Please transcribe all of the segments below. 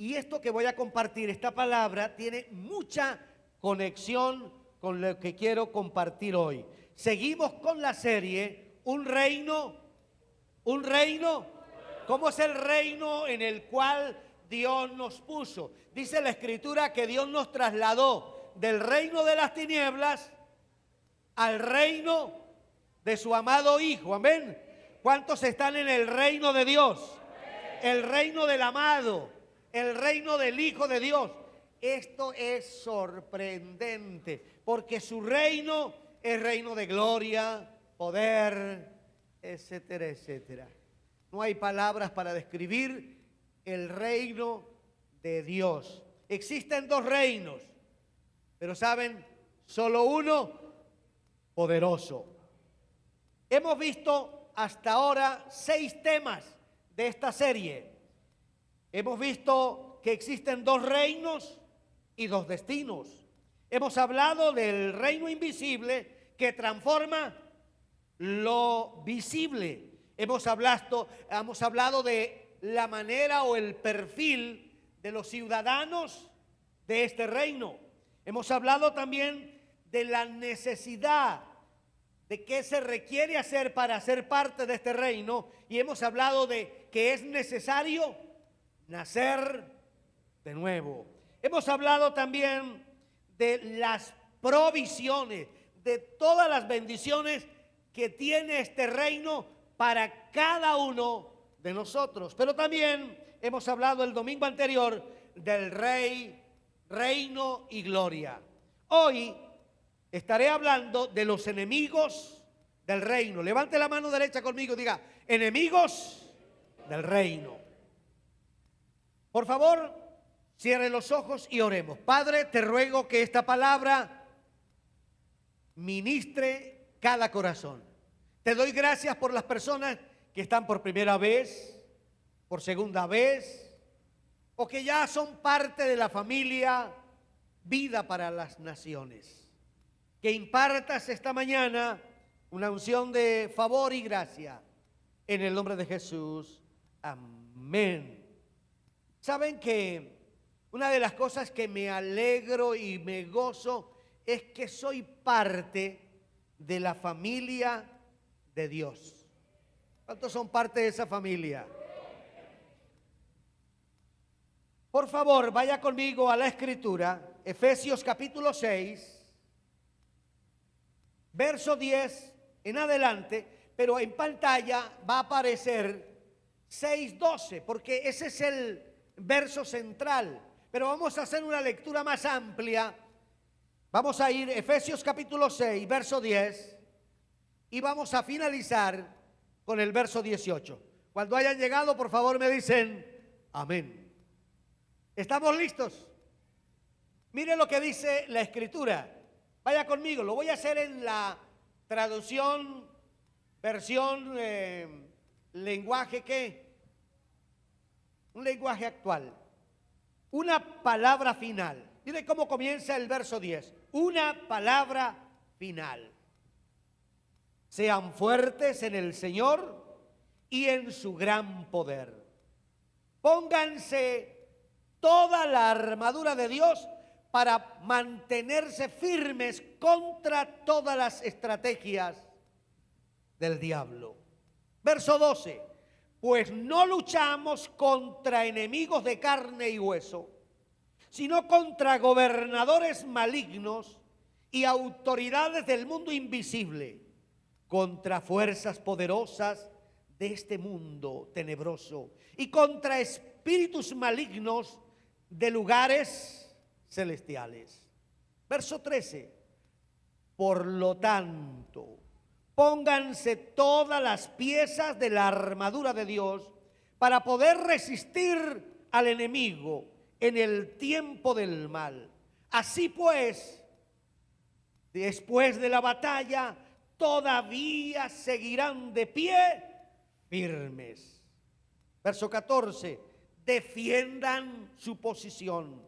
Y esto que voy a compartir, esta palabra, tiene mucha conexión con lo que quiero compartir hoy. Seguimos con la serie Un reino. ¿Cómo es el reino en el cual Dios nos puso? Dice la Escritura que Dios nos trasladó del reino de las tinieblas al reino de su amado Hijo. Amén. ¿Cuántos están en el reino de Dios? El reino del amado, el reino del Hijo de Dios. Esto es sorprendente, porque su reino es reino de gloria, poder, etcétera, etcétera. No hay palabras para describir el reino de Dios. Existen dos reinos, pero ¿saben? Solo uno poderoso. Hemos visto hasta ahora 6 temas de esta serie. Hemos visto que existen 2 reinos y 2 destinos. Hemos hablado del reino invisible que transforma lo visible. Hemos hablado de la manera o el perfil de los ciudadanos de este reino. Hemos hablado también de la necesidad de qué se requiere hacer para ser parte de este reino, y hemos hablado de que es necesario nacer de nuevo. Hemos hablado también de las provisiones, de todas las bendiciones que tiene este reino para cada uno de nosotros. Pero también hemos hablado el domingo anterior del reino y gloria. Hoy estaré hablando de los enemigos del reino. Levante la mano derecha conmigo y diga: enemigos del reino. Por favor, cierre los ojos y oremos. Padre, te ruego que esta palabra ministre cada corazón. Te doy gracias por las personas que están por primera vez, por segunda vez, o que ya son parte de la familia Vida para las Naciones. Que impartas esta mañana una unción de favor y gracia. En el nombre de Jesús. Amén. Saben que una de las cosas que me alegro y me gozo es que soy parte de la familia de Dios. ¿Cuántos son parte de esa familia? Por favor, vaya conmigo a la Escritura, Efesios capítulo 6, verso 10 en adelante, pero en pantalla va a aparecer 6:12, porque ese es el verso central. Pero vamos a hacer una lectura más amplia. Vamos a ir Efesios capítulo 6, verso 10, y vamos a finalizar con el verso 18. Cuando hayan llegado, por favor me dicen amén. ¿Estamos listos? Mire lo que dice la Escritura. Vaya conmigo, lo voy a hacer en la traducción, versión, lenguaje ¿qué? Un lenguaje actual. Una palabra final. Mire cómo comienza el verso 10. Una palabra final. Sean fuertes en el Señor y en su gran poder. Pónganse toda la armadura de Dios para mantenerse firmes contra todas las estrategias del diablo. Verso 12. Pues no luchamos contra enemigos de carne y hueso, sino contra gobernadores malignos y autoridades del mundo invisible, contra fuerzas poderosas de este mundo tenebroso y contra espíritus malignos de lugares celestiales. Verso 13. Por lo tanto, pónganse todas las piezas de la armadura de Dios para poder resistir al enemigo en el tiempo del mal. Así pues, después de la batalla, todavía seguirán de pie firmes. Verso 14. Defiendan su posición,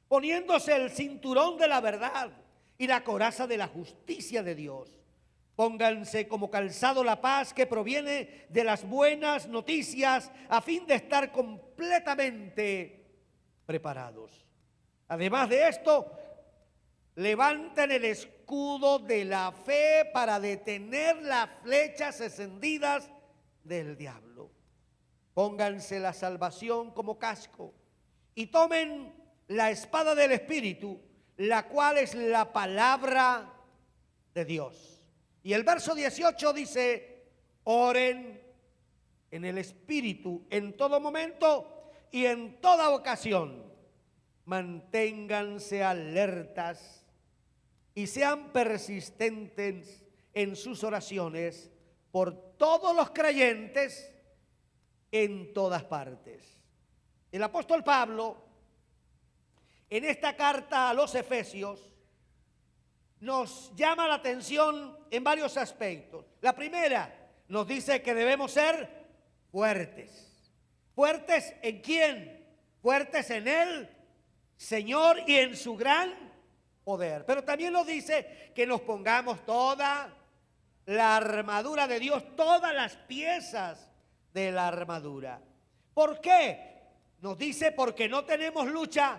poniéndose el cinturón de la verdad y la coraza de la justicia de Dios. Pónganse como calzado la paz que proviene de las buenas noticias, a fin de estar completamente preparados. Además de esto, levanten el escudo de la fe para detener las flechas encendidas del diablo. Pónganse la salvación como casco y tomen la espada del Espíritu, la cual es la palabra de Dios. Y el verso 18 dice: oren en el Espíritu en todo momento y en toda ocasión. Manténganse alertas y sean persistentes en sus oraciones por todos los creyentes en todas partes. El apóstol Pablo, en esta carta a los Efesios, nos llama la atención en varios aspectos. La primera, nos dice que debemos ser fuertes. ¿Fuertes en quién? Fuertes en el Señor y en su gran poder. Pero también nos dice que nos pongamos toda la armadura de Dios, todas las piezas de la armadura. ¿Por qué? Nos dice porque no tenemos lucha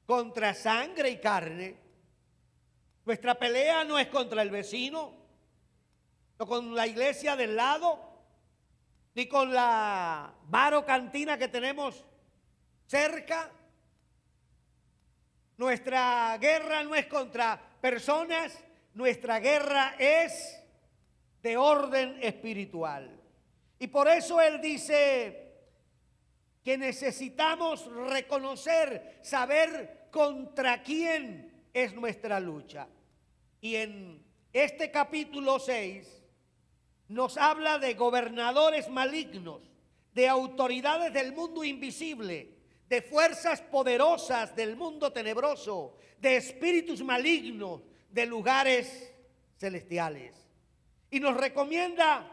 contra sangre y carne. Nuestra pelea no es contra el vecino, no con la iglesia del lado, ni con la bar o cantina que tenemos cerca. Nuestra guerra no es contra personas, nuestra guerra es de orden espiritual. Y por eso él dice que necesitamos reconocer, saber contra quién es nuestra lucha. Y en este capítulo 6 nos habla de gobernadores malignos, de autoridades del mundo invisible, de fuerzas poderosas del mundo tenebroso, de espíritus malignos, de lugares celestiales. Y nos recomienda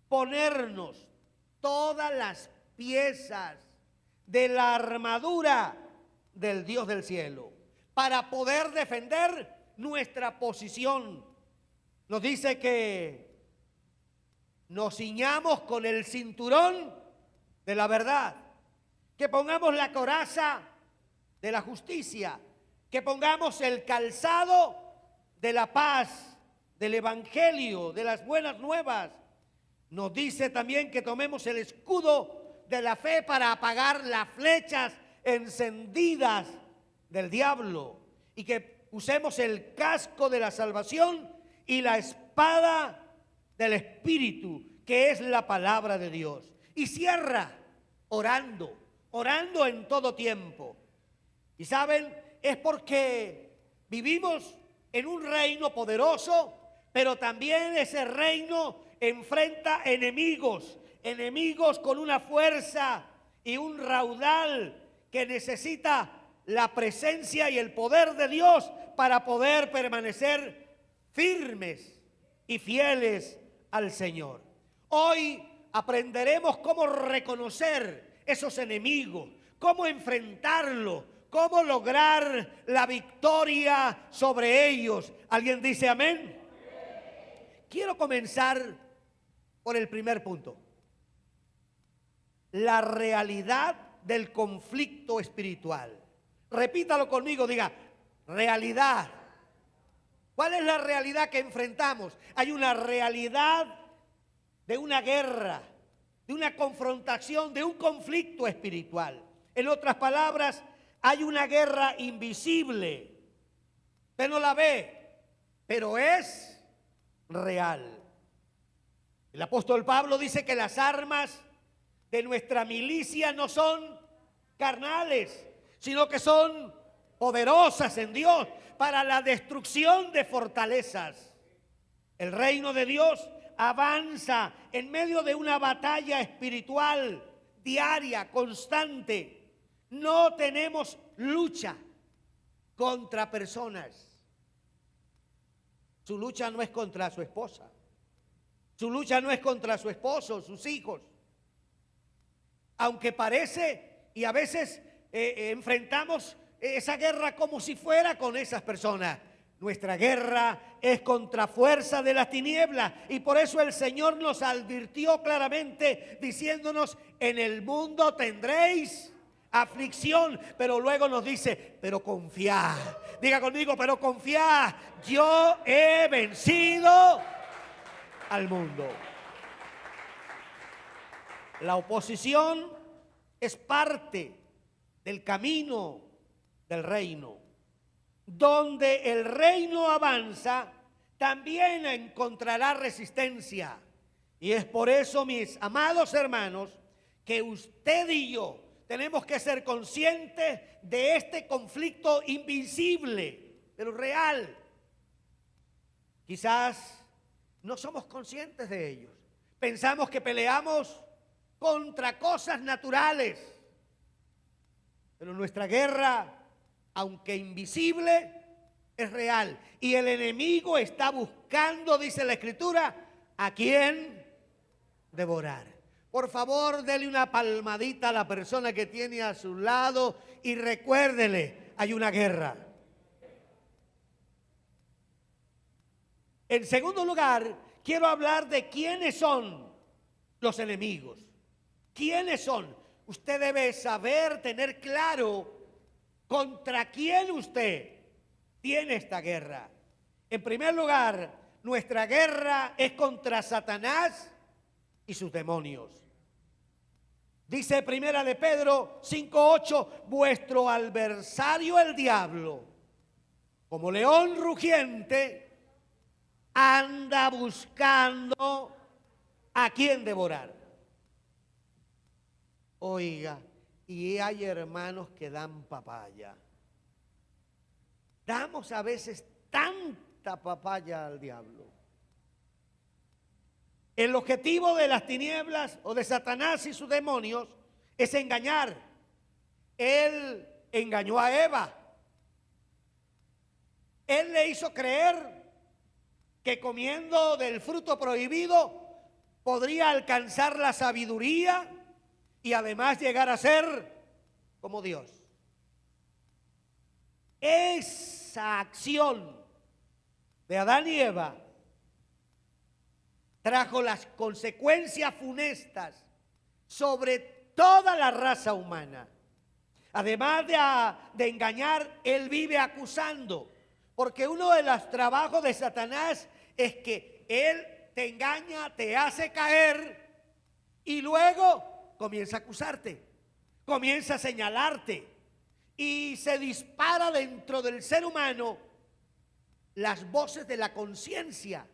ponernos todas las piezas de la armadura del Dios del cielo para poder defender nuestra posición. Nos dice que nos ciñamos con el cinturón de la verdad, que pongamos la coraza de la justicia, que pongamos el calzado de la paz, del evangelio, de las buenas nuevas. Nos dice también que tomemos el escudo de la fe para apagar las flechas encendidas del diablo y que usemos el casco de la salvación y la espada del Espíritu, que es la palabra de Dios. Y cierra orando en todo tiempo. Y saben, es porque vivimos en un reino poderoso, pero también ese reino enfrenta enemigos con una fuerza y un raudal que necesita la presencia y el poder de Dios para poder permanecer firmes y fieles al Señor. Hoy aprenderemos cómo reconocer esos enemigos, cómo enfrentarlos, cómo lograr la victoria sobre ellos. ¿Alguien dice amén? Quiero comenzar por el primer punto. La realidad del conflicto espiritual. Repítalo conmigo, diga, realidad. ¿Cuál es la realidad que enfrentamos? Hay una realidad de una guerra, de una confrontación, de un conflicto espiritual. En otras palabras, hay una guerra invisible. Usted no la ve, pero es real. El apóstol Pablo dice que las armas de nuestra milicia no son carnales, sino que son poderosas en Dios para la destrucción de fortalezas. El reino de Dios avanza en medio de una batalla espiritual diaria, constante. No tenemos lucha contra personas. Su lucha no es contra su esposa. Su lucha no es contra su esposo, sus hijos. Aunque parece, y a veces enfrentamos esa guerra como si fuera con esas personas. Nuestra guerra es contra fuerza de las tinieblas, y por eso el Señor nos advirtió claramente diciéndonos: en el mundo tendréis aflicción, pero luego nos dice, pero confiad. Diga conmigo, pero confiad, yo he vencido al mundo. La oposición es parte del camino del reino. Donde el reino avanza, también encontrará resistencia. Y es por eso, mis amados hermanos, que usted y yo tenemos que ser conscientes de este conflicto invisible, pero real. Quizás no somos conscientes de ellos. Pensamos que peleamos contra cosas naturales, pero nuestra guerra, aunque invisible, es real. Y el enemigo está buscando, dice la Escritura, a quién devorar. Por favor, dele una palmadita a la persona que tiene a su lado y recuérdele, hay una guerra. En segundo lugar, quiero hablar de quiénes son los enemigos. ¿Quiénes son? Usted debe saber, tener claro contra quién usted tiene esta guerra. En primer lugar, nuestra guerra es contra Satanás y sus demonios. Dice Primera de Pedro 5:8, vuestro adversario el diablo, como león rugiente, anda buscando a quien devorar. Oiga, y hay hermanos que dan papaya. Damos a veces tanta papaya al diablo. El objetivo de las tinieblas o de Satanás y sus demonios es engañar. Él engañó a Eva. Él le hizo creer que comiendo del fruto prohibido podría alcanzar la sabiduría y además llegar a ser como Dios. Esa acción de Adán y Eva trajo las consecuencias funestas sobre toda la raza humana. Además de engañar, él vive acusando, porque uno de los trabajos de Satanás es que él te engaña, te hace caer y luego comienza a acusarte, comienza a señalarte y se dispara dentro del ser humano las voces de la conciencia.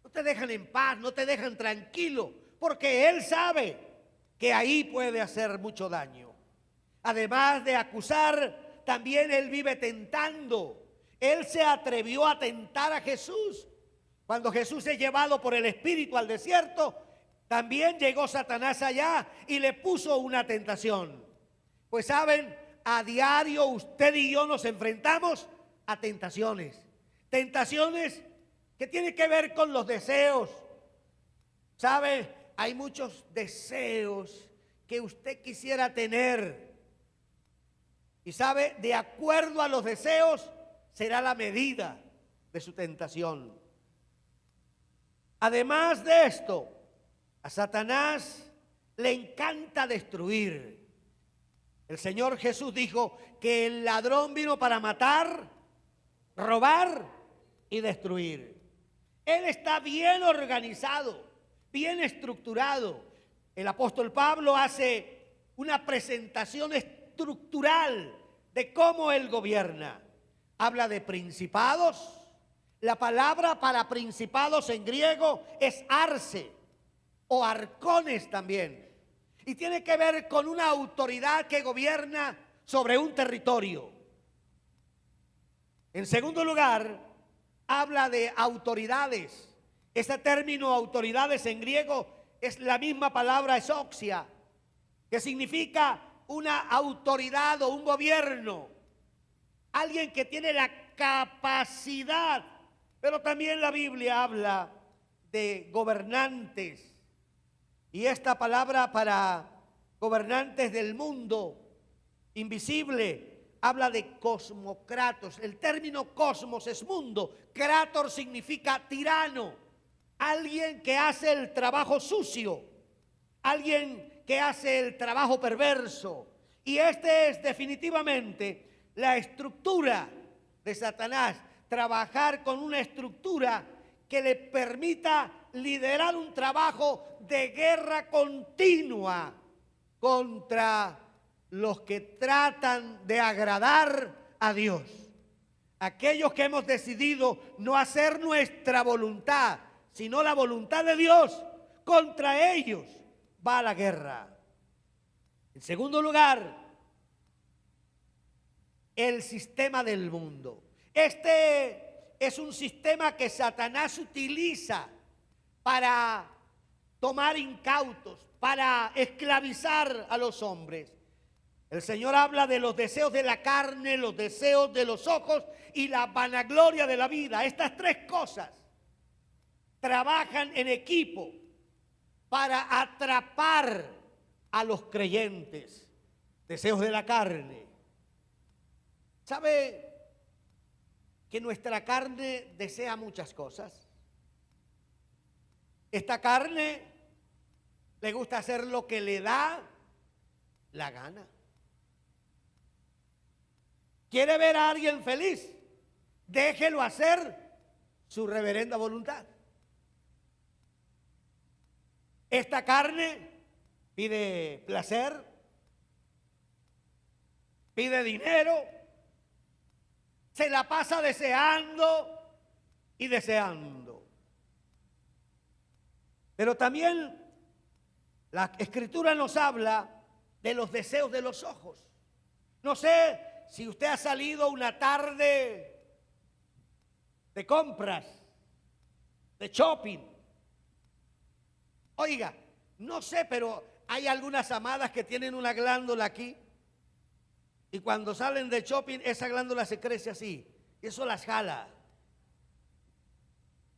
No te dejan en paz, no te dejan tranquilo, porque él sabe que ahí puede hacer mucho daño. Además de acusar, también él vive tentando. Él se atrevió a tentar a Jesús. Cuando Jesús es llevado por el Espíritu al desierto, también llegó Satanás allá y le puso una tentación. Pues saben, a diario usted y yo nos enfrentamos a tentaciones. Tentaciones que tienen que ver con los deseos. ¿Sabe? Hay muchos deseos que usted quisiera tener. Y sabe, de acuerdo a los deseos será la medida de su tentación. Además de esto, a Satanás le encanta destruir. El Señor Jesús dijo que el ladrón vino para matar, robar y destruir. Él está bien organizado, bien estructurado. El apóstol Pablo hace una presentación estructural de cómo él gobierna. Habla de principados. La palabra para principados en griego es arce o arcones también. Y tiene que ver con una autoridad que gobierna sobre un territorio. En segundo lugar, habla de autoridades. Ese término autoridades en griego es la misma palabra exoxia, que significa una autoridad o un gobierno. Alguien que tiene la capacidad. Pero también la Biblia habla de gobernantes. Y esta palabra para gobernantes del mundo invisible habla de cosmocratos. El término cosmos es mundo. Krator significa tirano. Alguien que hace el trabajo sucio. Alguien que hace el trabajo perverso. Y este es definitivamente la estructura de Satanás, trabajar con una estructura que le permita liderar un trabajo de guerra continua contra los que tratan de agradar a Dios. Aquellos que hemos decidido no hacer nuestra voluntad, sino la voluntad de Dios, contra ellos va la guerra. En segundo lugar, el sistema del mundo. Este es un sistema que Satanás utiliza para tomar incautos, para esclavizar a los hombres. El Señor habla de los deseos de la carne, los deseos de los ojos y la vanagloria de la vida. Estas tres cosas trabajan en equipo para atrapar a los creyentes. Deseos de la carne. ¿Sabe que nuestra carne desea muchas cosas? Esta carne le gusta hacer lo que le da la gana. ¿Quiere ver a alguien feliz? Déjelo hacer su reverenda voluntad. Esta carne pide placer, pide dinero, se la pasa deseando y deseando. Pero también la Escritura nos habla de los deseos de los ojos. No sé si usted ha salido una tarde de compras, de shopping. Oiga, no sé, pero hay algunas amadas que tienen una glándula aquí y cuando salen de shopping esa glándula se crece así y eso las jala.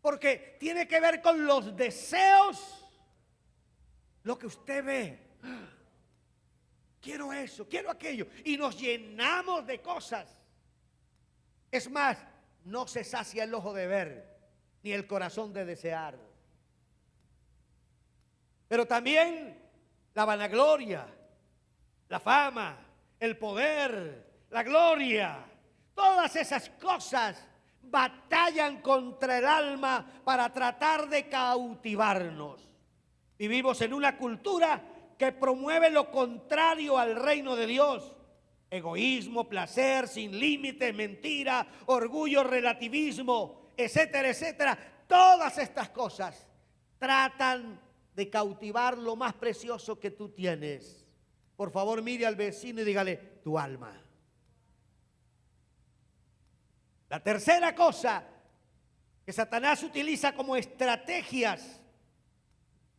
Porque tiene que ver con los deseos, lo que usted ve. Quiero eso, quiero aquello. Y nos llenamos de cosas. Es más, no se sacia el ojo de ver, ni el corazón de desear. Pero también la vanagloria, la fama, el poder, la gloria, todas esas cosas batallan contra el alma para tratar de cautivarnos. Vivimos en una cultura que promueve lo contrario al reino de Dios. Egoísmo, placer, sin límites, mentira, orgullo, relativismo, etcétera, etcétera. Todas estas cosas tratan de cautivar lo más precioso que tú tienes. Por favor, mire al vecino y dígale, tu alma. La tercera cosa que Satanás utiliza como estrategias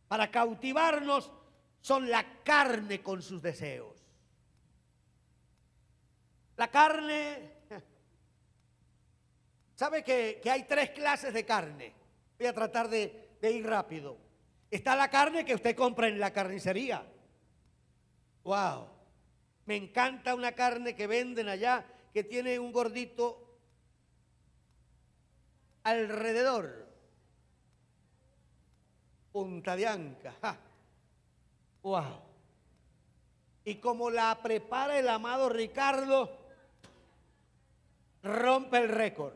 para cautivarnos son la carne con sus deseos. La carne, ¿sabe que hay tres clases de carne? Voy a tratar de ir rápido. Está la carne que usted compra en la carnicería. ¡Wow! Me encanta una carne que venden allá que tiene un gordito alrededor. Punta de anca. ¡Ja! ¡Wow! Y como la prepara el amado Ricardo, rompe el récord.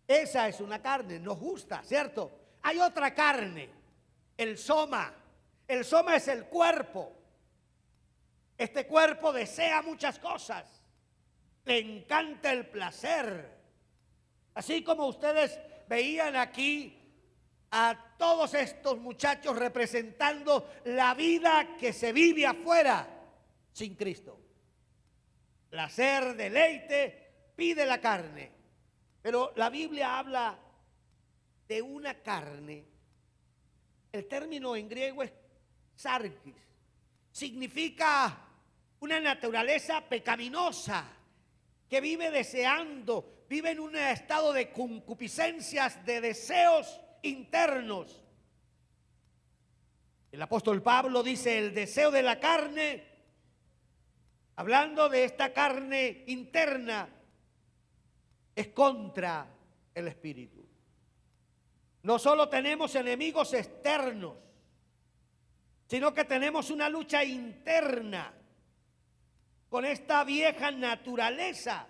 Esa es una carne, nos gusta, ¿cierto? Hay otra carne, el soma. El soma es el cuerpo. Este cuerpo desea muchas cosas. Le encanta el placer. Así como ustedes veían aquí a todos estos muchachos representando la vida que se vive afuera sin Cristo. Placer, deleite, pide la carne. Pero la Biblia habla de una carne. El término en griego es sarkis. Significa una naturaleza pecaminosa que vive deseando, vive en un estado de concupiscencias, de deseos internos. El apóstol Pablo dice el deseo de la carne, hablando de esta carne interna, es contra el espíritu. No solo tenemos enemigos externos, sino que tenemos una lucha interna con esta vieja naturaleza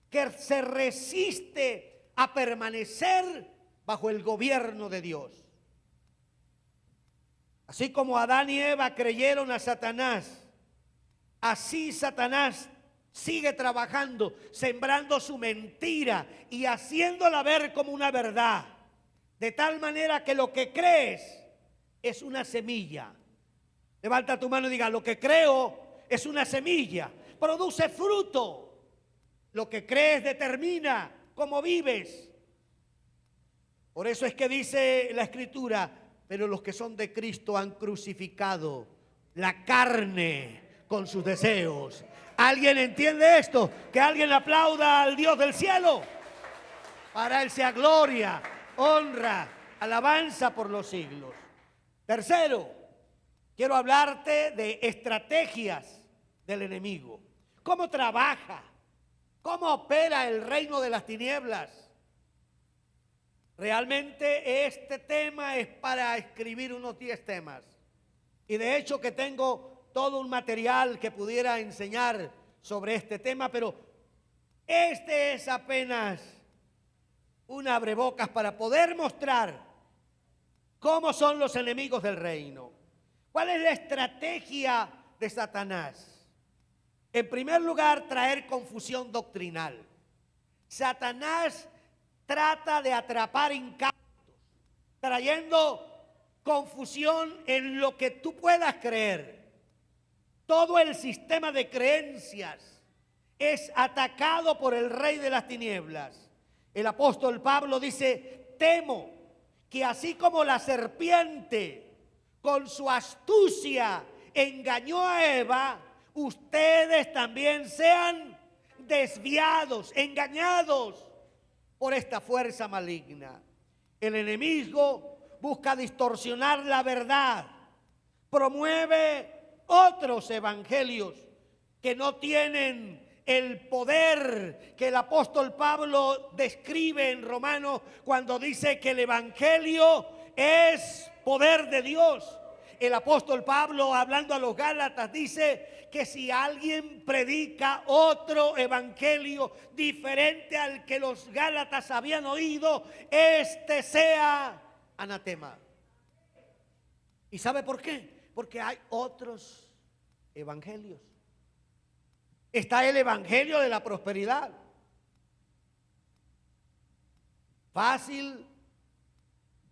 que se resiste a permanecer bajo el gobierno de Dios. Así como Adán y Eva creyeron a Satanás, así Satanás sigue trabajando, sembrando su mentira y haciéndola ver como una verdad. De tal manera que lo que crees es una semilla. Levanta tu mano y diga: lo que creo es una semilla. Produce fruto. Lo que crees determina cómo vives. Por eso es que dice la Escritura: pero los que son de Cristo han crucificado la carne con sus deseos. ¿Alguien entiende esto? Que alguien aplauda al Dios del cielo. Para Él sea gloria, honra, alabanza por los siglos. Tercero, quiero hablarte de estrategias del enemigo. ¿Cómo trabaja? ¿Cómo opera el reino de las tinieblas? Realmente este tema es para escribir unos 10 temas. Y de hecho que tengo todo un material que pudiera enseñar sobre este tema, pero este es apenas un abrebocas para poder mostrar cómo son los enemigos del reino. ¿Cuál es la estrategia de Satanás? En primer lugar, traer confusión doctrinal. Satanás trata de atrapar incautos, trayendo confusión en lo que tú puedas creer. Todo el sistema de creencias es atacado por el rey de las tinieblas. El apóstol Pablo dice: temo que así como la serpiente con su astucia engañó a Eva, ustedes también sean desviados, engañados por esta fuerza maligna. El enemigo busca distorsionar la verdad, promueve otros evangelios que no tienen el poder que el apóstol Pablo describe en Romanos cuando dice que el evangelio es poder de Dios. El apóstol Pablo, hablando a los Gálatas, dice que si alguien predica otro evangelio diferente al que los Gálatas habían oído, este sea anatema. ¿Y sabe por qué? Porque hay otros evangelios. Está el evangelio de la prosperidad. Fácil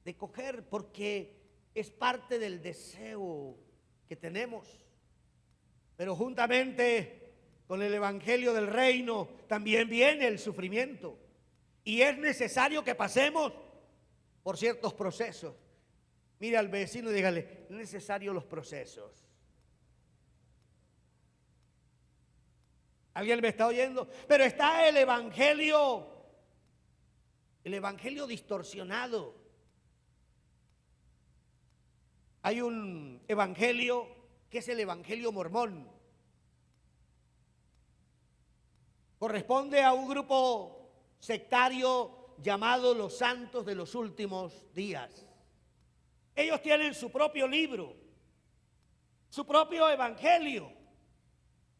de coger porque es parte del deseo que tenemos. Pero juntamente con el evangelio del reino también viene el sufrimiento. Y es necesario que pasemos por ciertos procesos. Mire al vecino y dígale: es necesario los procesos. ¿Alguien me está oyendo? Pero está el evangelio distorsionado. Hay un evangelio que es el evangelio mormón. Corresponde a un grupo sectario llamado los Santos de los Últimos Días. Ellos tienen su propio libro, su propio evangelio.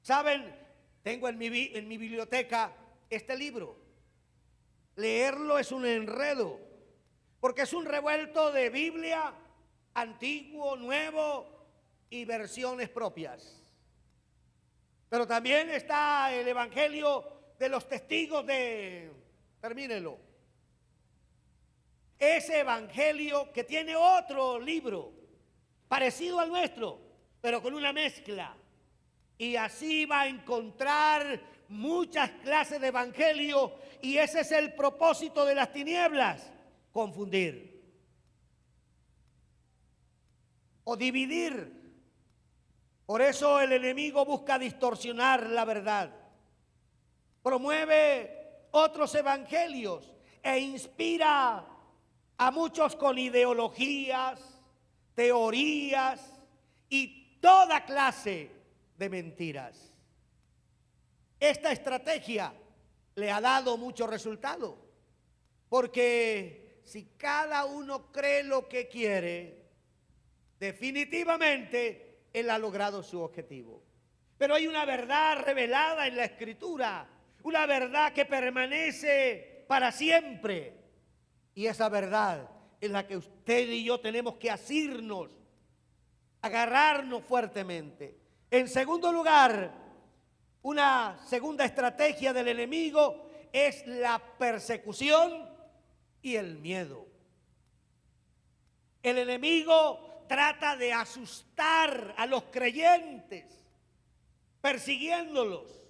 ¿Saben? Tengo en mi biblioteca este libro. Leerlo es un enredo, porque es un revuelto de Biblia, antiguo, nuevo y versiones propias. Pero también está el evangelio de los testigos de... Termínelo. Ese evangelio que tiene otro libro parecido al nuestro, pero con una mezcla. Y así va a encontrar muchas clases de evangelio, y ese es el propósito de las tinieblas: confundir o dividir. Por eso el enemigo busca distorsionar la verdad, promueve otros evangelios e inspira a muchos con ideologías, teorías y toda clase de mentiras. Esta estrategia le ha dado mucho resultado, porque si cada uno cree lo que quiere, definitivamente él ha logrado su objetivo. Pero hay una verdad revelada en la Escritura, una verdad que permanece para siempre. Y esa verdad es la que usted y yo tenemos que asirnos, agarrarnos fuertemente. En segundo lugar, una segunda estrategia del enemigo es la persecución y el miedo. El enemigo trata de asustar a los creyentes, persiguiéndolos,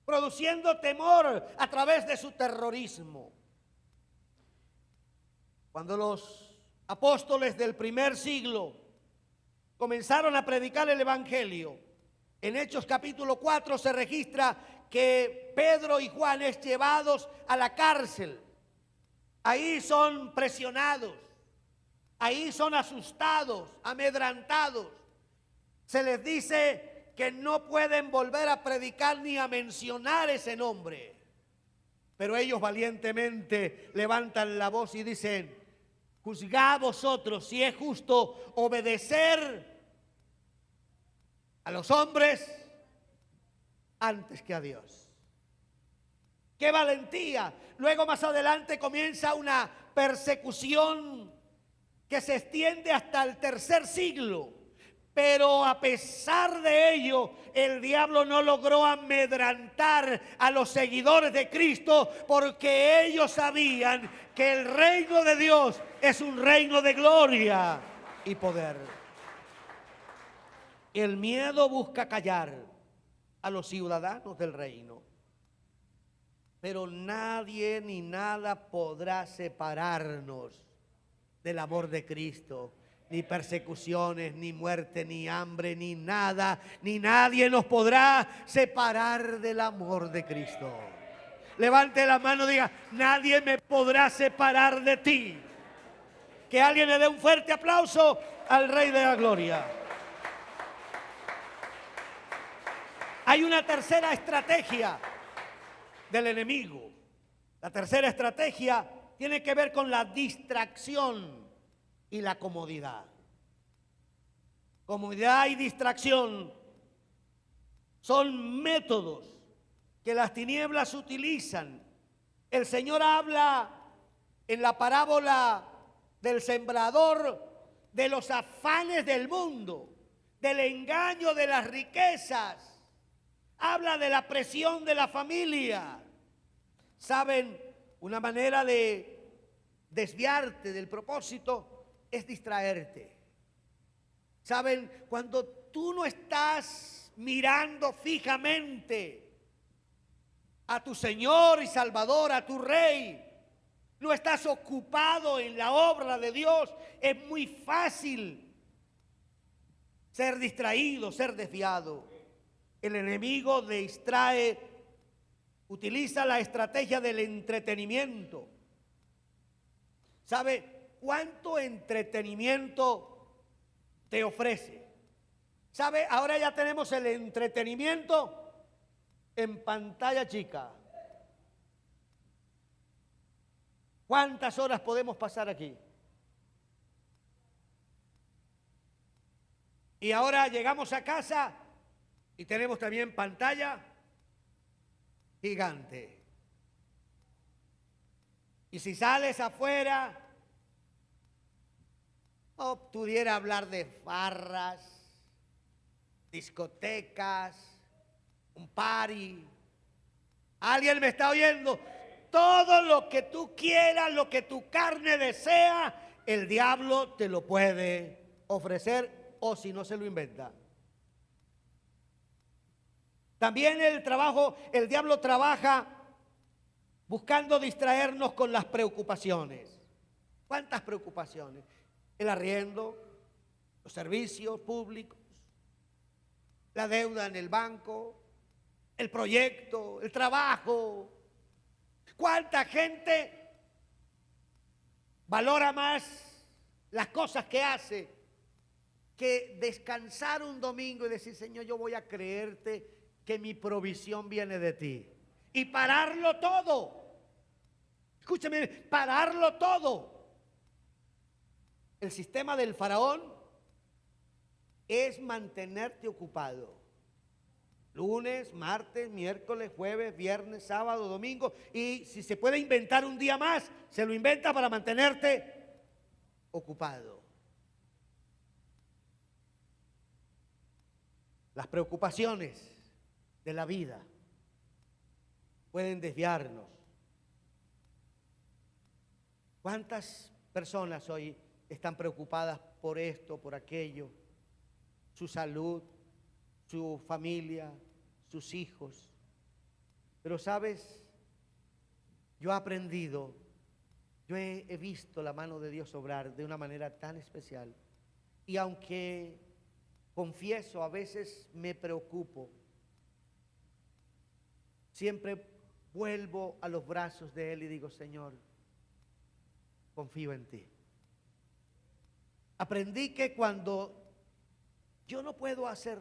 produciendo temor a través de su terrorismo. Cuando los apóstoles del primer siglo comenzaron a predicar el evangelio, en Hechos capítulo 4 se registra que Pedro y Juan es llevados a la cárcel. Ahí son presionados, ahí son asustados, amedrantados. Se les dice que no pueden volver a predicar ni a mencionar ese nombre. Pero ellos valientemente levantan la voz y dicen: juzgad vosotros si es justo obedecer a los hombres antes que a Dios. ¡Qué valentía! Luego más adelante comienza una persecución que se extiende hasta el tercer siglo. Pero a pesar de ello, el diablo no logró amedrantar a los seguidores de Cristo, porque ellos sabían que el reino de Dios es un reino de gloria y poder. El miedo busca callar a los ciudadanos del reino, pero nadie ni nada podrá separarnos del amor de Cristo. Ni persecuciones, ni muerte, ni hambre, ni nada, ni nadie nos podrá separar del amor de Cristo. Levante la mano y diga: nadie me podrá separar de ti. Que alguien le dé un fuerte aplauso al Rey de la Gloria. Hay una tercera estrategia del enemigo. La tercera estrategia tiene que ver con la distracción y la comodidad. Comodidad y distracción son métodos que las tinieblas utilizan. El Señor habla en la parábola del sembrador de los afanes del mundo, del engaño de las riquezas. Habla de la presión de la familia. ¿Saben? Una manera de desviarte del propósito es distraerte. ¿Saben? Cuando tú no estás mirando fijamente a tu Señor y Salvador, a tu Rey, no estás ocupado en la obra de Dios, es muy fácil ser distraído, ser desviado. El enemigo distrae, utiliza la estrategia del entretenimiento. ¿Sabe cuánto entretenimiento te ofrece? ¿Sabe? Ahora ya tenemos el entretenimiento en pantalla chica. ¿Cuántas horas podemos pasar aquí? Y ahora llegamos a casa y tenemos también pantalla gigante. Y si sales afuera, pudiera hablar de farras, discotecas, un party. ¿Alguien me está oyendo? Todo lo que tú quieras, lo que tu carne desea, el diablo te lo puede ofrecer, o si no se lo inventa. También el diablo trabaja buscando distraernos con las preocupaciones. ¿Cuántas preocupaciones? El arriendo, los servicios públicos, la deuda en el banco, el proyecto, el trabajo. ¿Cuánta gente valora más las cosas que hace que descansar un domingo y decir: Señor, yo voy a creerte que mi provisión viene de ti? Y pararlo todo. Escúcheme, pararlo todo. El sistema del faraón es mantenerte ocupado. Lunes, martes, miércoles, jueves, viernes, sábado, domingo. Y si se puede inventar un día más, se lo inventa para mantenerte ocupado. Las preocupaciones de la vida pueden desviarnos. ¿Cuántas personas hoy están preocupadas por esto, por aquello? Su salud, su familia, sus hijos. Pero sabes, yo he aprendido, yo he visto la mano de Dios obrar de una manera tan especial. Y aunque confieso, a veces me preocupo, siempre vuelvo a los brazos de Él y digo: Señor, confío en ti. Aprendí que cuando yo no puedo hacer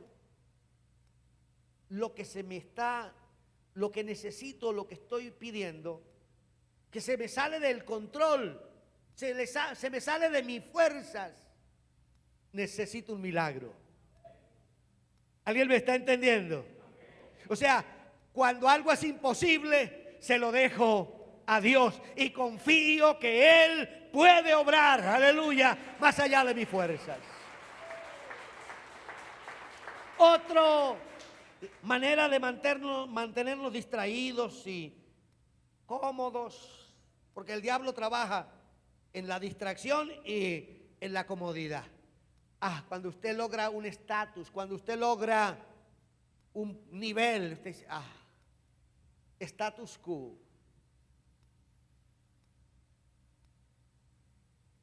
lo que lo que necesito, lo que estoy pidiendo, que se me sale del control, se me sale de mis fuerzas, necesito un milagro. ¿Alguien me está entendiendo? O sea, cuando algo es imposible, se lo dejo a Dios y confío que Él puede obrar, aleluya, más allá de mis fuerzas. Otra manera de mantenernos distraídos y cómodos, porque el diablo trabaja en la distracción y en la comodidad. Cuando usted logra un estatus, cuando usted logra un nivel, usted dice: status quo.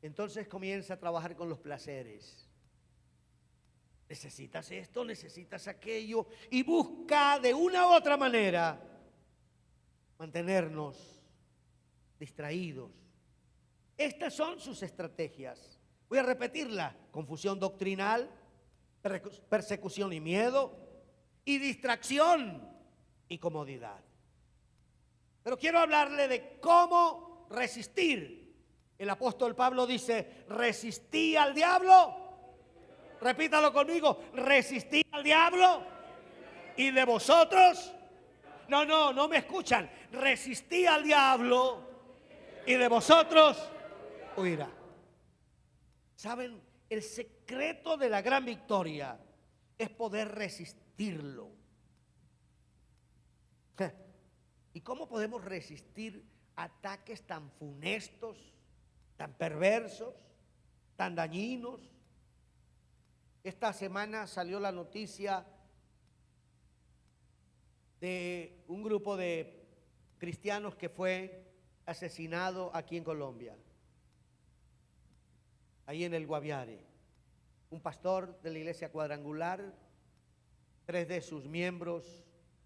Entonces comienza a trabajar con los placeres. Necesitas esto, necesitas aquello, y busca de una u otra manera mantenernos distraídos. Estas son sus estrategias. Voy a repetirla: confusión doctrinal, persecución y miedo, y distracción y comodidad. Pero quiero hablarle de cómo resistir. El apóstol Pablo dice: resistí al diablo. Repítalo conmigo: resistí al diablo y de vosotros. No me escuchan. Resistí al diablo y de vosotros huirá. ¿Saben? El secreto de la gran victoria es poder resistirlo. ¿Y cómo podemos resistir ataques tan funestos, tan perversos, tan dañinos? Esta semana salió la noticia de un grupo de cristianos que fue asesinado aquí en Colombia, ahí en el Guaviare. Un pastor de la iglesia cuadrangular, 3 de sus miembros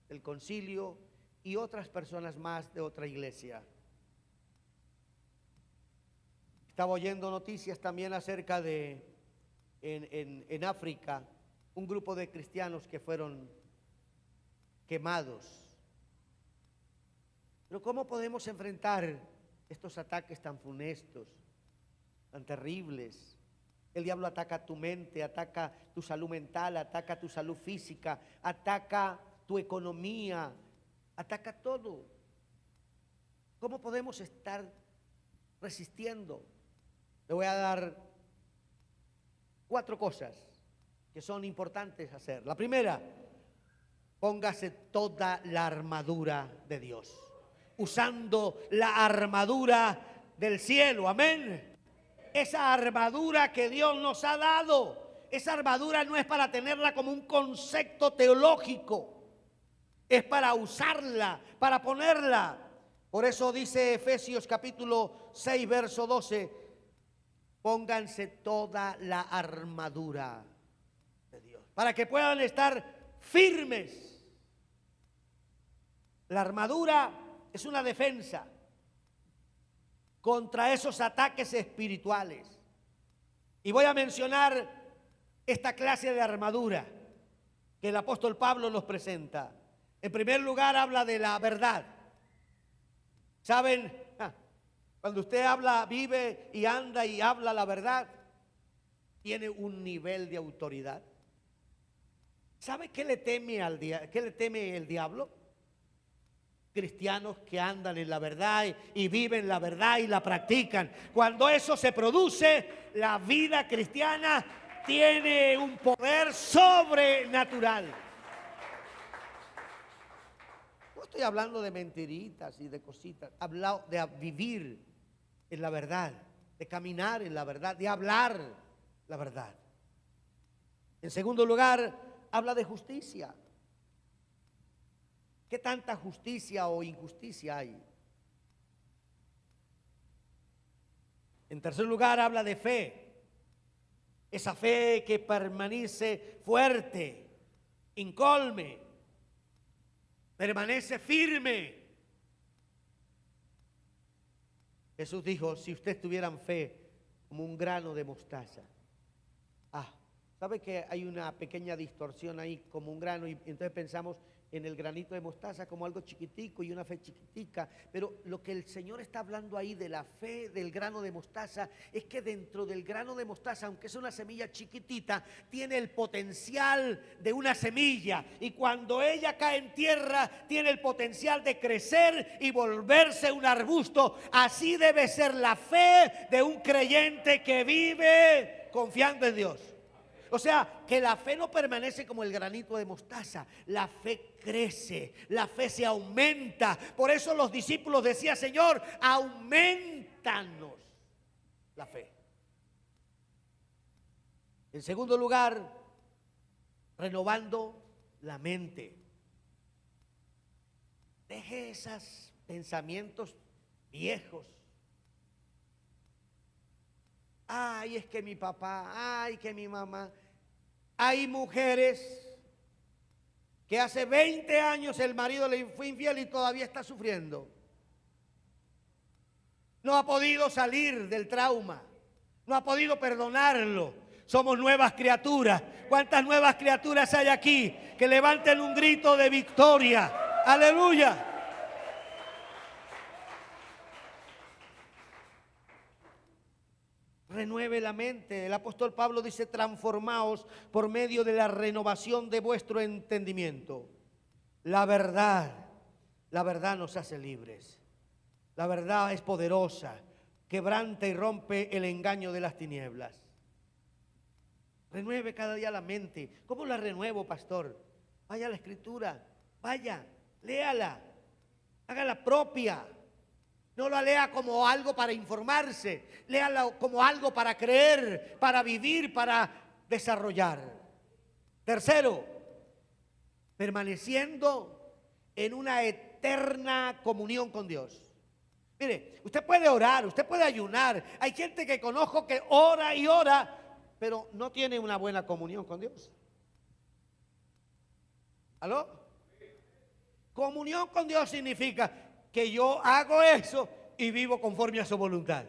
del concilio y otras personas más de otra iglesia. Estaba oyendo noticias también acerca de en África, un grupo de cristianos que fueron quemados. Pero ¿cómo podemos enfrentar estos ataques tan funestos, tan terribles? El diablo ataca tu mente, ataca tu salud mental, ataca tu salud física, ataca tu economía, ataca todo. ¿Cómo podemos estar resistiendo? Le voy a dar 4 cosas que son importantes hacer. La primera: póngase toda la armadura de Dios, usando la armadura del cielo. Amén. Esa armadura que Dios nos ha dado, esa armadura no es para tenerla como un concepto teológico, es para usarla, para ponerla. Por eso dice Efesios capítulo 6, verso 12: pónganse toda la armadura de Dios, para que puedan estar firmes. La armadura es una defensa contra esos ataques espirituales. Y voy a mencionar esta clase de armadura que el apóstol Pablo nos presenta. En primer lugar, habla de la verdad. ¿Saben? Cuando usted habla, vive y anda y habla la verdad, tiene un nivel de autoridad. ¿Sabe qué le teme qué le teme el diablo? Cristianos que andan en la verdad y viven la verdad y la practican. Cuando eso se produce, la vida cristiana tiene un poder sobrenatural. No estoy hablando de mentiritas y de cositas, hablo de vivir en la verdad, de caminar en la verdad, de hablar la verdad. En segundo lugar, habla de justicia. ¿Qué tanta justicia o injusticia hay? En tercer lugar, habla de fe. Esa fe que permanece fuerte, incólume, permanece firme. Jesús dijo, si ustedes tuvieran fe como un grano de mostaza. ¿Sabe que hay una pequeña distorsión ahí como un grano? Y entonces pensamos en el granito de mostaza como algo chiquitico y una fe chiquitica. Pero lo que el Señor está hablando ahí de la fe del grano de mostaza es que dentro del grano de mostaza, aunque es una semilla chiquitita, tiene el potencial de una semilla. Y cuando ella cae en tierra, tiene el potencial de crecer y volverse un arbusto. Así debe ser la fe de un creyente que vive confiando en Dios. O sea, que la fe no permanece como el granito de mostaza, la fe crece, la fe se aumenta. Por eso los discípulos decían, Señor, aumentanos la fe. En segundo lugar, renovando la mente. Deje esos pensamientos viejos. Ay, es que mi papá, ay, que mi mamá. Hay mujeres que hace 20 años el marido le fue infiel y todavía está sufriendo. No ha podido salir del trauma, no ha podido perdonarlo. Somos nuevas criaturas. ¿Cuántas nuevas criaturas hay aquí? Que levanten un grito de victoria. Aleluya. Renueve la mente. El apóstol Pablo dice, transformaos por medio de la renovación de vuestro entendimiento. La verdad nos hace libres. La verdad es poderosa, quebranta y rompe el engaño de las tinieblas. Renueve cada día la mente. ¿Cómo la renuevo, pastor? Vaya a la Escritura, vaya, léala, hágala propia. No la lea como algo para informarse, léala como algo para creer, para vivir, para desarrollar. Tercero, permaneciendo en una eterna comunión con Dios. Mire, usted puede orar, usted puede ayunar. Hay gente que conozco que ora y ora, pero no tiene una buena comunión con Dios. ¿Aló? Comunión con Dios significa que yo hago eso y vivo conforme a su voluntad.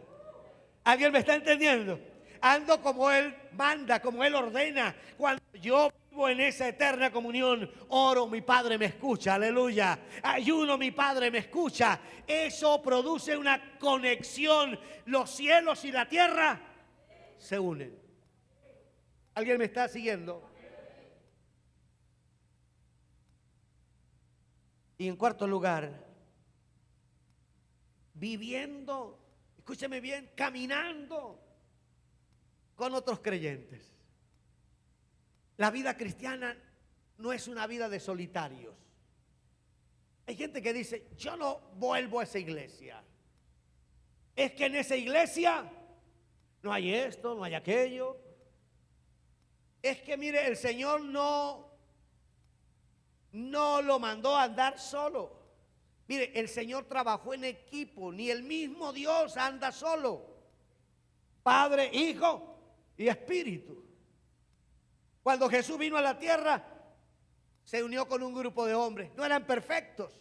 ¿Alguien me está entendiendo? Ando como Él manda, como Él ordena. Cuando yo vivo en esa eterna comunión, oro, mi Padre me escucha, aleluya. Ayuno, mi Padre me escucha. Eso produce una conexión. Los cielos y la tierra se unen. ¿Alguien me está siguiendo? Y en cuarto lugar, viviendo, escúcheme bien, caminando con otros creyentes. La vida cristiana no es una vida de solitarios. Hay gente que dice, yo no vuelvo a esa iglesia. Es que en esa iglesia no hay esto, no hay aquello. Es que mire, el Señor no lo mandó a andar solo. Mire, el Señor trabajó en equipo, ni el mismo Dios anda solo. Padre, Hijo y Espíritu. Cuando Jesús vino a la tierra, se unió con un grupo de hombres. No eran perfectos,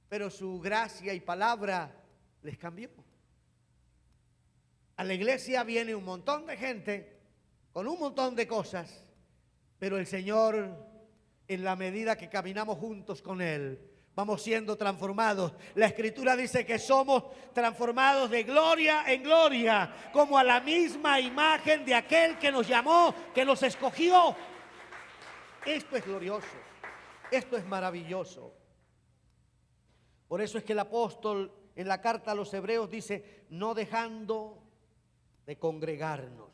pero su gracia y palabra les cambió. A la iglesia viene un montón de gente con un montón de cosas, pero el Señor, en la medida que caminamos juntos con Él, vamos siendo transformados. La Escritura dice que somos transformados de gloria en gloria, como a la misma imagen de aquel que nos llamó, que nos escogió. Esto es glorioso. Esto es maravilloso. Por eso es que el apóstol en la carta a los Hebreos dice, no dejando de congregarnos.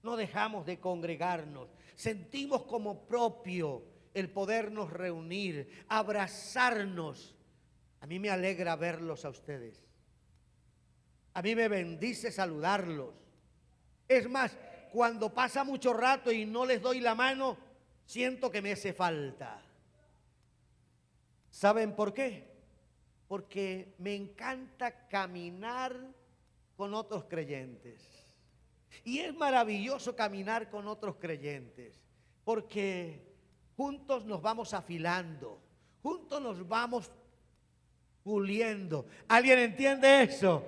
No dejamos de congregarnos. Sentimos como propio el podernos reunir, abrazarnos. A mí me alegra verlos a ustedes. A mí me bendice saludarlos. Es más, cuando pasa mucho rato y no les doy la mano, siento que me hace falta. ¿Saben por qué? Porque me encanta caminar con otros creyentes. Y es maravilloso caminar con otros creyentes, porque juntos nos vamos afilando, juntos nos vamos puliendo. ¿Alguien entiende eso?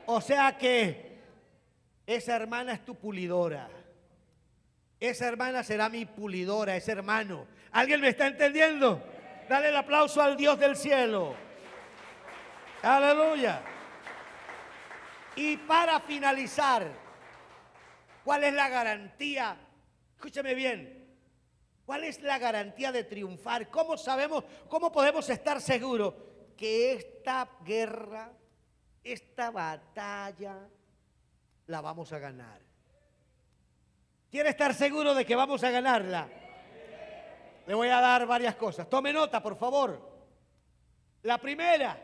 O sea que esa hermana es tu pulidora. Esa hermana será mi pulidora, ese hermano. ¿Alguien me está entendiendo? Dale el aplauso al Dios del cielo. Aleluya. Y para finalizar, ¿cuál es la garantía? Escúchame bien. ¿Cuál es la garantía de triunfar? ¿Cómo sabemos, cómo podemos estar seguros que esta guerra, esta batalla, la vamos a ganar? ¿Quiere estar seguro de que vamos a ganarla? Le voy a dar varias cosas. Tome nota, por favor. La primera,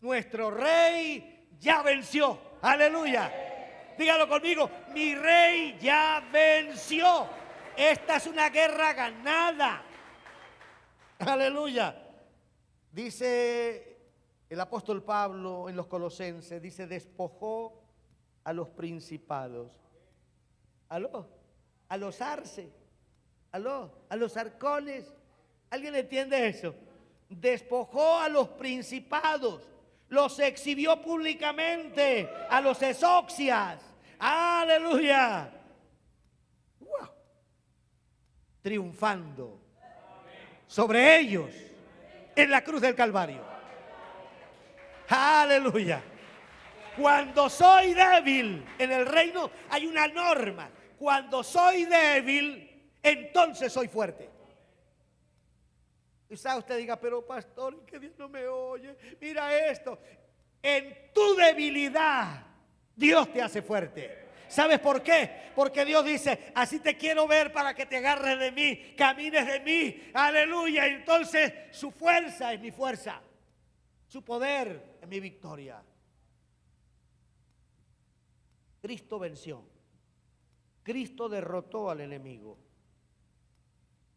nuestro rey ya venció. Aleluya. Dígalo conmigo, mi rey ya venció. Esta es una guerra ganada. Aleluya. Dice el apóstol Pablo en los Colosenses, dice, despojó a los principados. ¿Aló? A los arces. ¿Aló? A los arcones. ¿Alguien entiende eso? Despojó a los principados. Los exhibió públicamente a los exoxias. ¡Aleluya! ¡Wow! Triunfando sobre ellos en la cruz del Calvario. ¡Aleluya! Cuando soy débil en el reino hay una norma. Cuando soy débil, entonces soy fuerte. Quizá usted diga, pero pastor, que Dios no me oye. Mira esto. En tu debilidad, Dios te hace fuerte. ¿Sabes por qué? Porque Dios dice, así te quiero ver para que te agarres de mí, camines de mí. Aleluya. Entonces su fuerza es mi fuerza. Su poder es mi victoria. Cristo venció. Cristo derrotó al enemigo.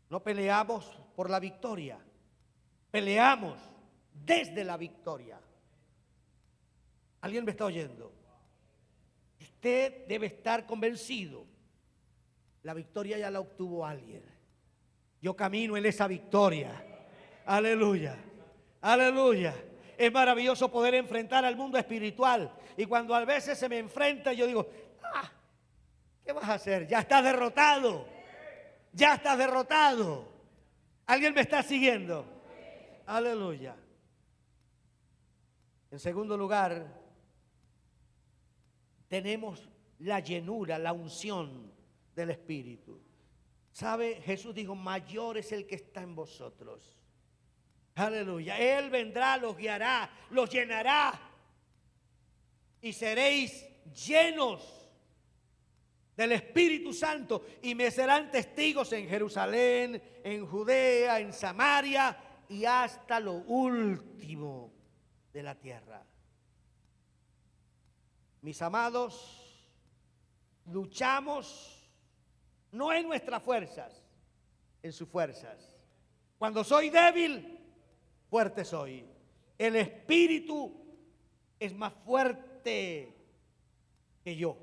No peleamos por la victoria, peleamos desde la victoria. ¿Alguien me está oyendo? Usted debe estar convencido. La victoria ya la obtuvo alguien. Yo camino en esa victoria. Aleluya, aleluya. Es maravilloso poder enfrentar al mundo espiritual. Y cuando a veces se me enfrenta, yo digo, ¿qué vas a hacer? Ya estás derrotado. Ya estás derrotado. ¿Alguien me está siguiendo? Aleluya. En segundo lugar, tenemos la llenura, la unción del Espíritu. ¿Sabe? Jesús dijo, mayor es el que está en vosotros. Aleluya. Él vendrá, los guiará, los llenará. Y seréis llenos del Espíritu Santo y me serán testigos en Jerusalén, en Judea, en Samaria y hasta lo último de la tierra. Mis amados, luchamos no en nuestras fuerzas, en sus fuerzas. Cuando soy débil, fuerte soy. El Espíritu es más fuerte que yo.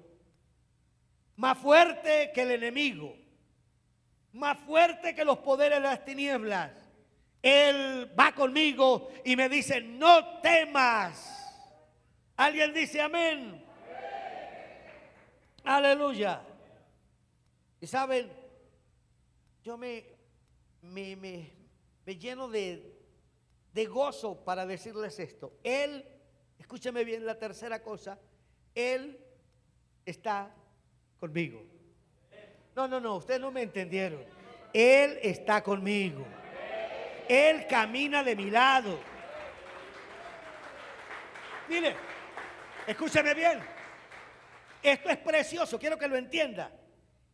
Más fuerte que el enemigo, más fuerte que los poderes de las tinieblas. Él va conmigo y me dice, no temas. ¿Alguien dice amén? Aleluya. Y saben, yo me lleno de gozo para decirles esto. Él, escúcheme bien la tercera cosa, Él está conmigo. No, ustedes no me entendieron. Él está conmigo. Él camina de mi lado. Mire, escúcheme bien. Esto es precioso, quiero que lo entienda.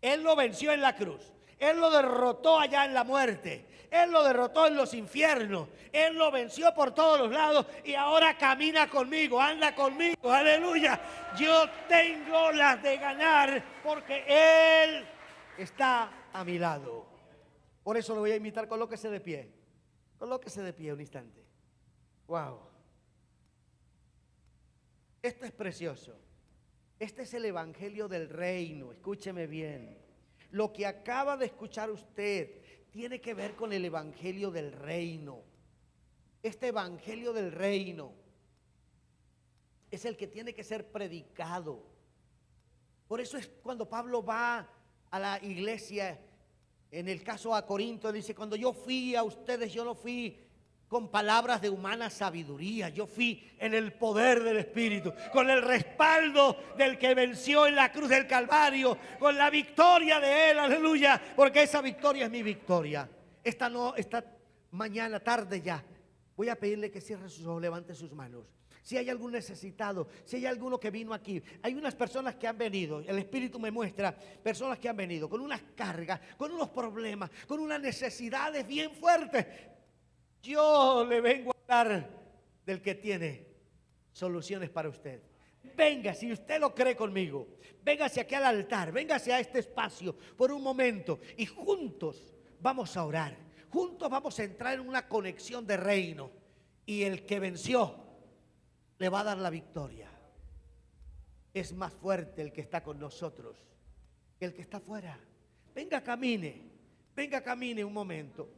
Él lo venció en la cruz. Él lo derrotó allá en la muerte. Él lo derrotó en los infiernos. Él lo venció por todos los lados y ahora camina conmigo, anda conmigo. Aleluya. Yo tengo las de ganar porque Él está a mi lado. Por eso lo voy a invitar, colóquese de pie. Colóquese de pie un instante. Wow. Esto es precioso. Este es el evangelio del reino. Escúcheme bien. Lo que acaba de escuchar usted tiene que ver con el evangelio del reino. Este evangelio del reino es el que tiene que ser predicado. Por eso es cuando Pablo va a la iglesia, en el caso a Corinto, dice: cuando yo fui a ustedes, yo no fui con palabras de humana sabiduría, yo fui en el poder del Espíritu, con el respaldo del que venció en la cruz del Calvario, con la victoria de Él, aleluya, porque esa victoria es mi victoria. Esta mañana, tarde ya, voy a pedirle que cierre sus ojos, levante sus manos. Si hay algún necesitado, si hay alguno que vino aquí, hay unas personas que han venido, el Espíritu me muestra personas que han venido con unas cargas, con unos problemas, con unas necesidades bien fuertes. Yo le vengo a hablar del que tiene soluciones para usted. Venga, si usted lo cree conmigo, véngase aquí al altar, véngase a este espacio por un momento y juntos vamos a orar. Juntos vamos a entrar en una conexión de reino y el que venció le va a dar la victoria. Es más fuerte el que está con nosotros que el que está afuera. Venga, camine un momento.